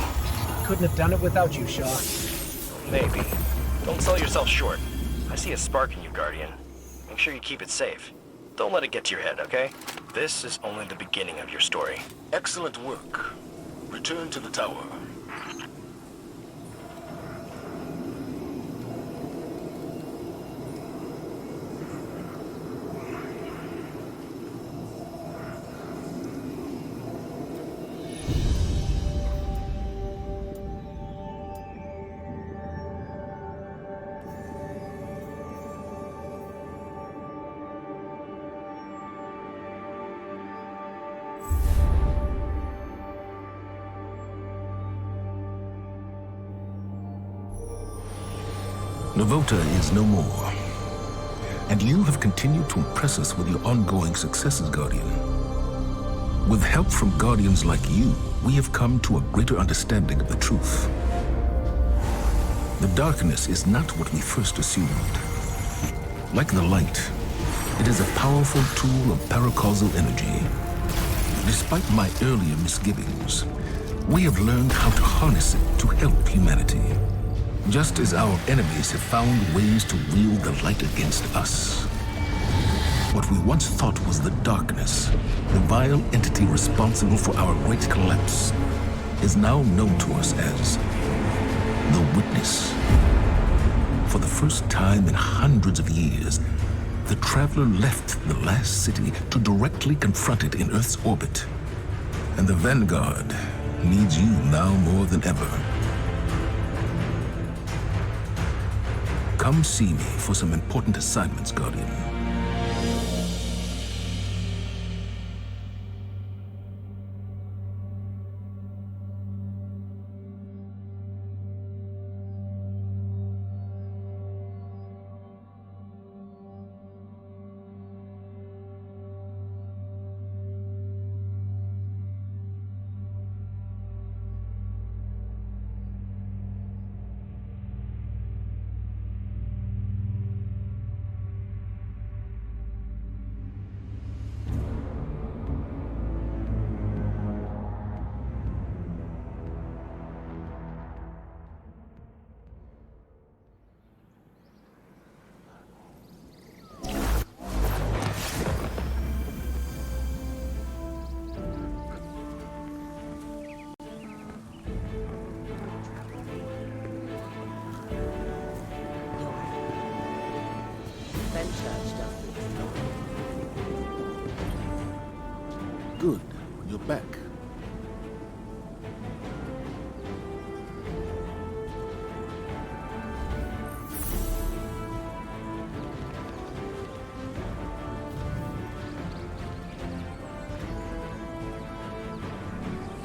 Couldn't have done it without you, Shaw. Maybe. Don't sell yourself short. I see a spark in you, Guardian. Make sure you keep it safe. Don't let it get to your head, okay? This is only the beginning of your story. Excellent work. Return to the tower. Novota is no more. And you have continued to impress us with your ongoing successes, Guardian. With help from Guardians like you, we have come to a greater understanding of the truth. The darkness is not what we first assumed. Like the light, it is a powerful tool of paracausal energy. Despite my earlier misgivings, we have learned how to harness it to help humanity. Just as our enemies have found ways to wield the light against us. What we once thought was the darkness, the vile entity responsible for our great collapse, is now known to us as the Witness. For the first time in hundreds of years, the Traveler left the last city to directly confront it in Earth's orbit. And the Vanguard needs you now more than ever. Come see me for some important assignments, Guardian. Good. You're back.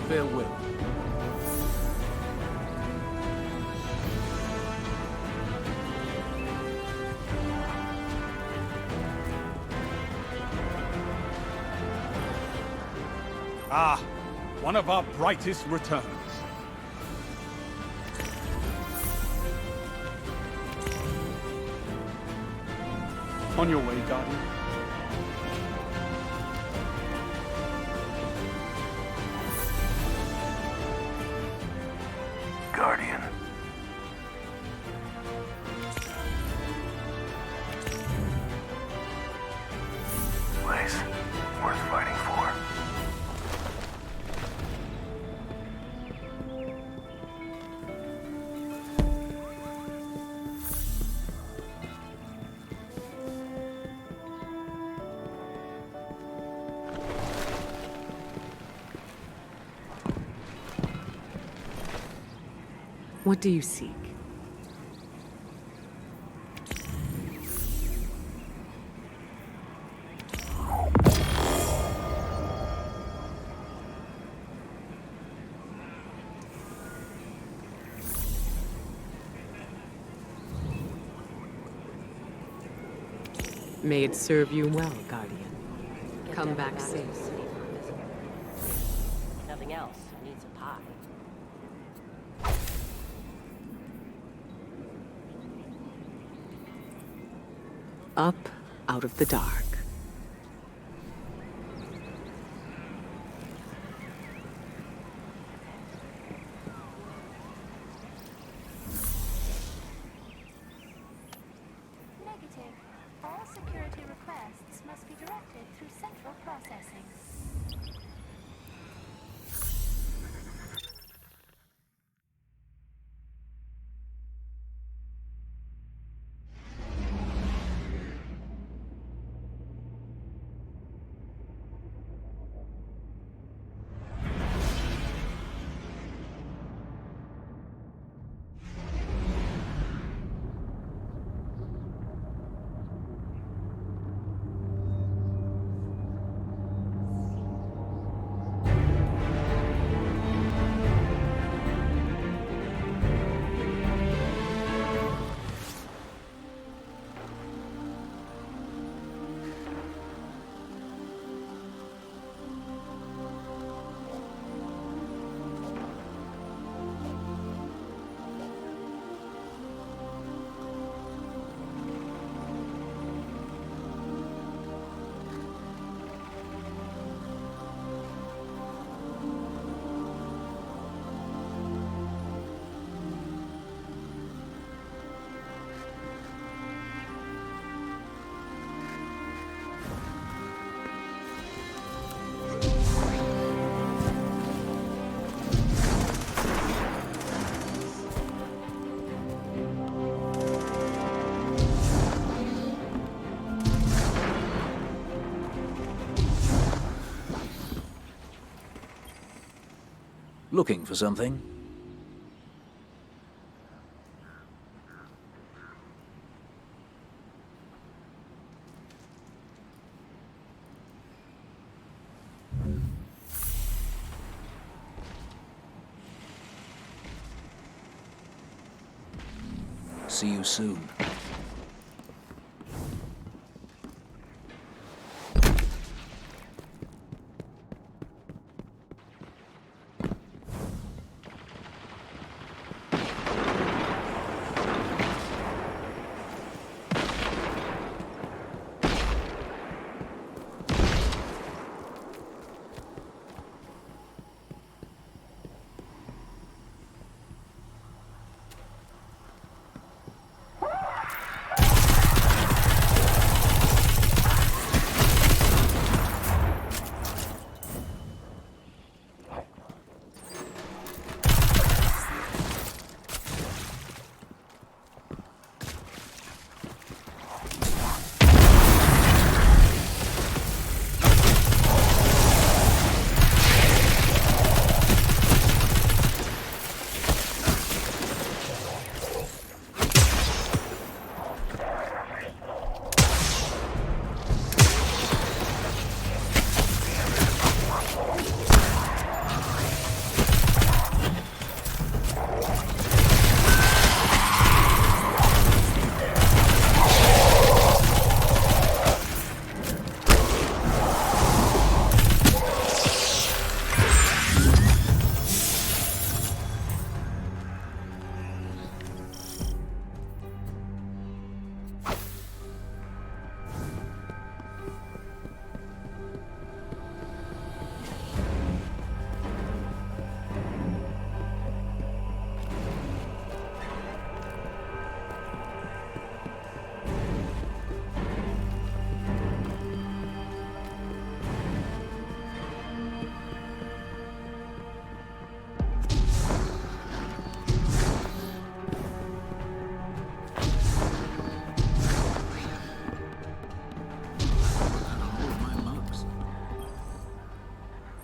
Farewell. Ah, one of our brightest returns. On your way, Guardian. Guardian. Place worth fighting for. What do you seek? May it serve you well, Guardian. Come back soon. Nothing else. Needs a pie. Up out of the dark. must be directed through central processing. Looking for something? See you soon.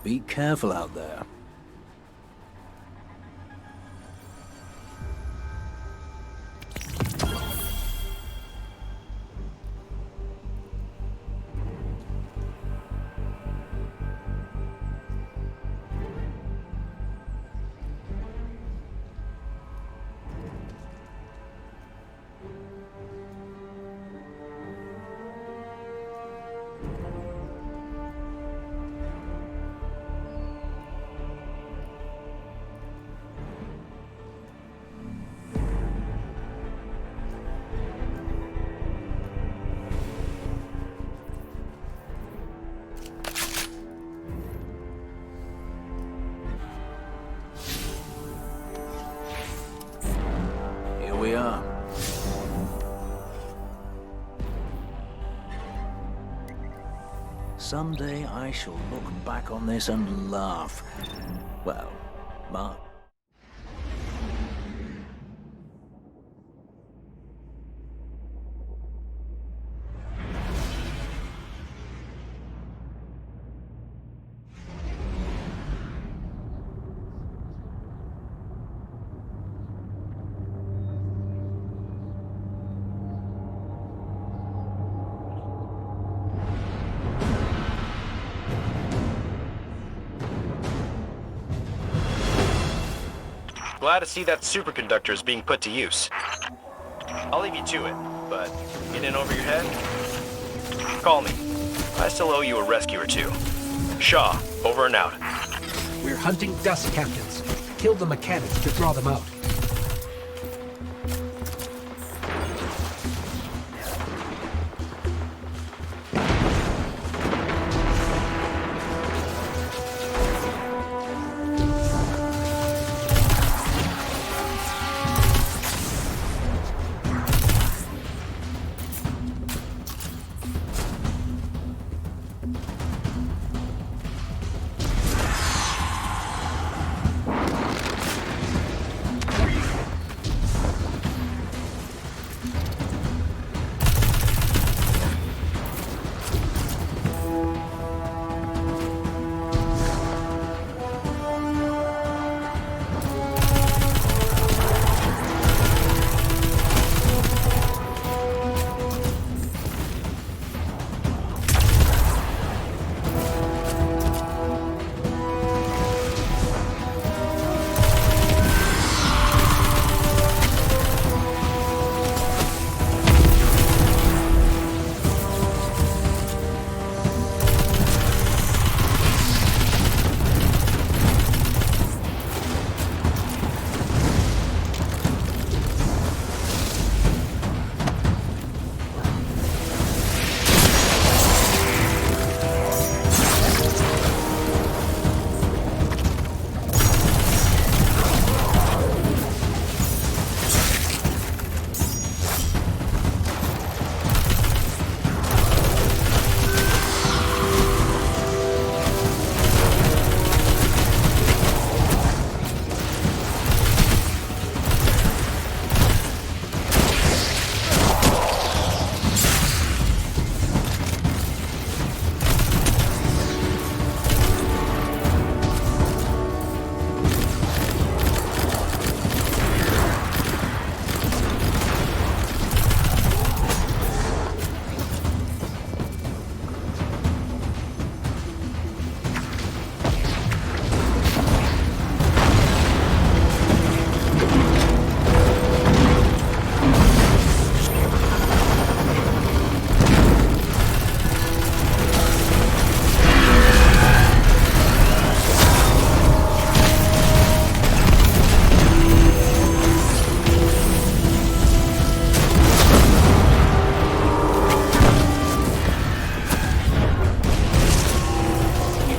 Be careful out there. We are. someday I shall look back on this and laugh. Well, Mark. Glad to see that superconductor is being put to use. I'll leave you to it, but get in over your head? Call me. I still owe you a rescue or two. Shaw, over and out. We're hunting dust captains. Kill the mechanics to draw them out.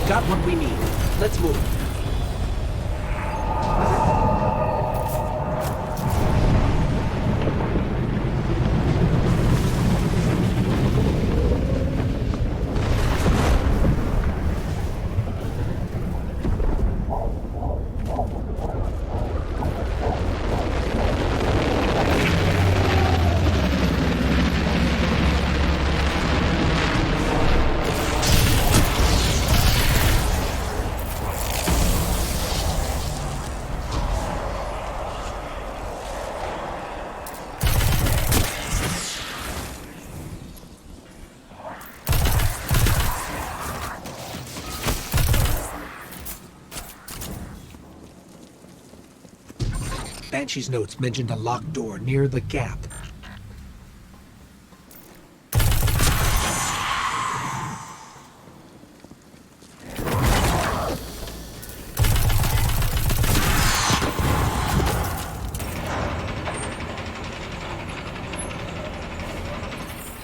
Got what we need. Let's move. Banshee's notes mentioned a locked door near the gap.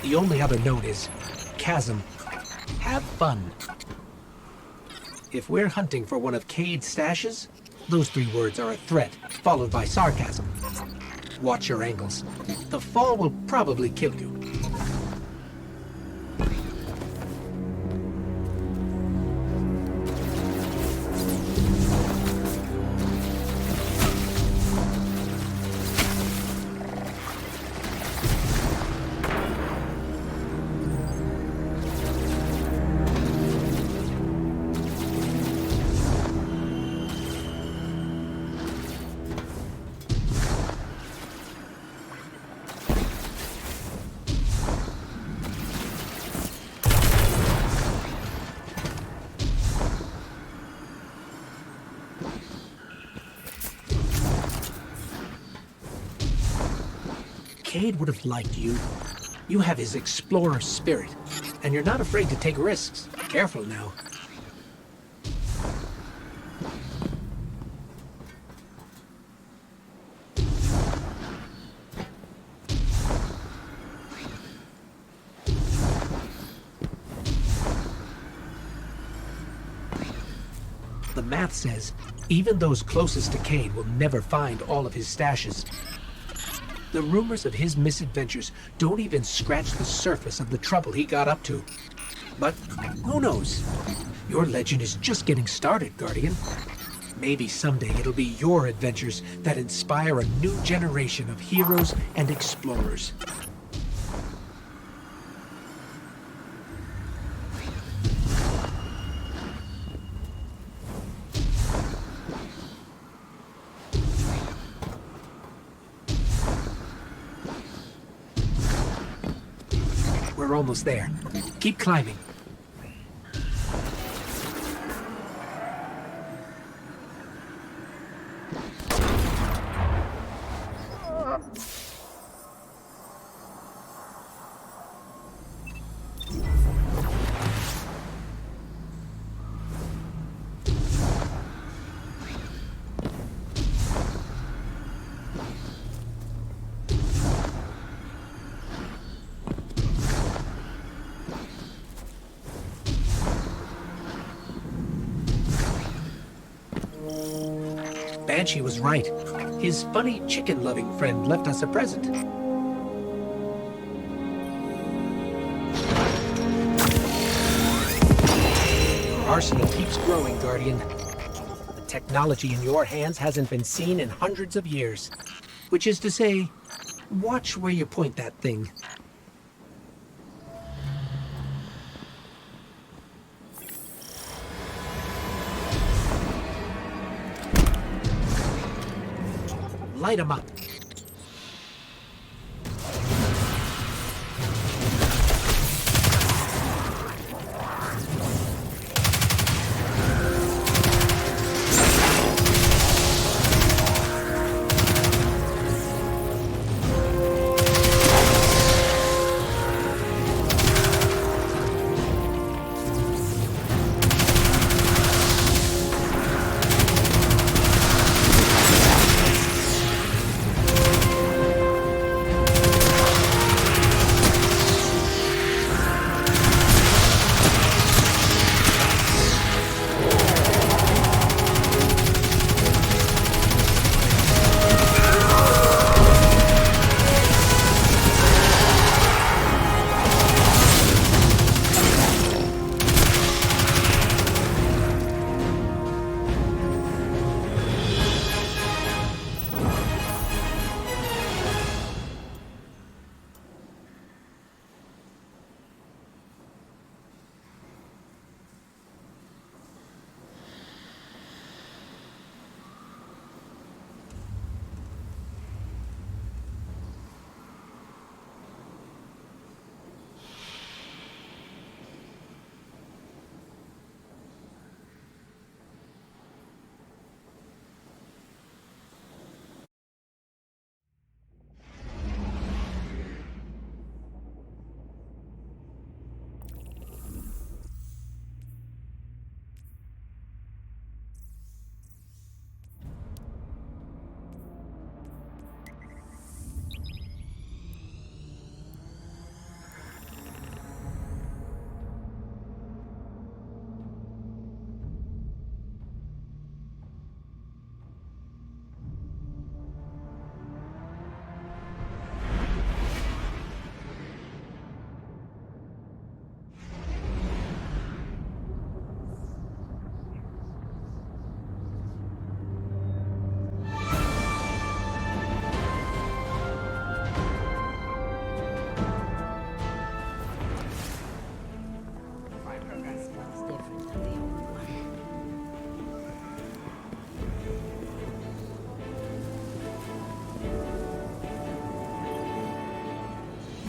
The only other note is, Chasm, have fun. If we're hunting for one of Cade's stashes, those three words are a threat, followed by sarcasm. Watch your angles. The fall will probably kill you. Cade would have liked you. You have his explorer spirit, and you're not afraid to take risks. Careful now. The math says even those closest to Cade will never find all of his stashes. The rumors of his misadventures don't even scratch the surface of the trouble he got up to. But who knows? Your legend is just getting started, Guardian. Maybe someday it'll be your adventures that inspire a new generation of heroes and explorers. We're almost there. Keep climbing. Banshee was right. His funny chicken-loving friend left us a present. Your arsenal keeps growing, Guardian. The technology in your hands hasn't been seen in hundreds of years. Which is to say, watch where you point that thing. Light 'em up.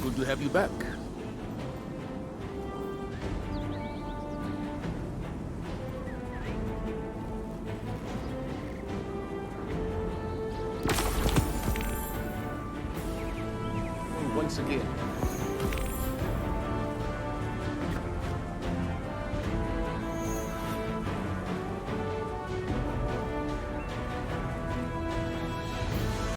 Good to have you back. once again.